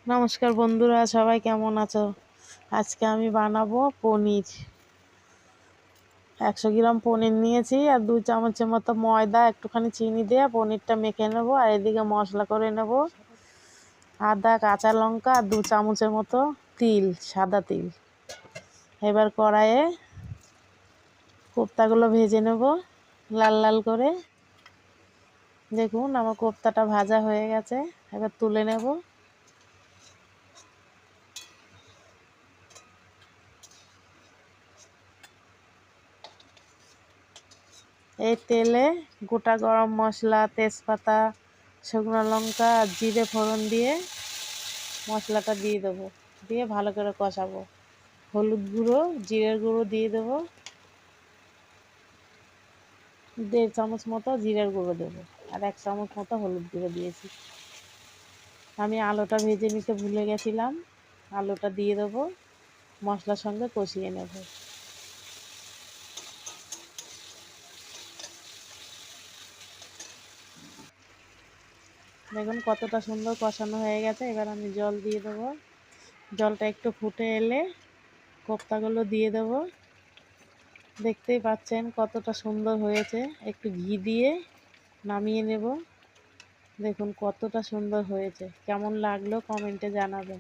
নমস্কার বন্ধুরা, সবাই কেমন আছো? আজকে আমি বানাবো পনির। 100 গ্রাম পনির নিয়েছি আর 2 চামচের মতো ময়দা, একটুখানি চিনি দিয়ে পনিরটা মেখে নেবো। আর এদিকে মশলা করে নেব, আদা, কাঁচা লঙ্কা আর 2 চামচের মতো তিল, সাদা তিল। এবার কড়াইয়ে কোপ্তাগুলো ভেজে নেব লাল লাল করে। দেখুন আমার কোপ্তাটা ভাজা হয়ে গেছে, এবার তুলে নেব। এই তেলে গোটা গরম মশলা, তেজপাতা, শুকনো লঙ্কা আর জিরে ফোড়ন দিয়ে মশলাটা দিয়ে দেবো, দিয়ে ভালো করে কষাবো। হলুদ গুঁড়ো, জিরের গুঁড়ো দিয়ে দেবো, 1.5 চামচ মতো জিরের গুঁড়ো দেবো, আর 1 চামচ মতো হলুদ গুঁড়ো দিয়েছি। আমি আলুটা ভেজে নিতে ভুলে গেছিলাম, আলুটা দিয়ে দেবো, মশলার সঙ্গে কষিয়ে নেব। দেখুন কতটা সুন্দর কষানো হয়ে গেছে। এবার আমি জল দিয়ে দেবো। জলটা একটু ফুটে এলে কোপ্তাগুলো দিয়ে দেবো। দেখতেই পাচ্ছেন কতটা সুন্দর হয়েছে। একটু ঘি দিয়ে নামিয়ে নেব। দেখুন কতটা সুন্দর হয়েছে। কেমন লাগলো কমেন্টে জানাবেন।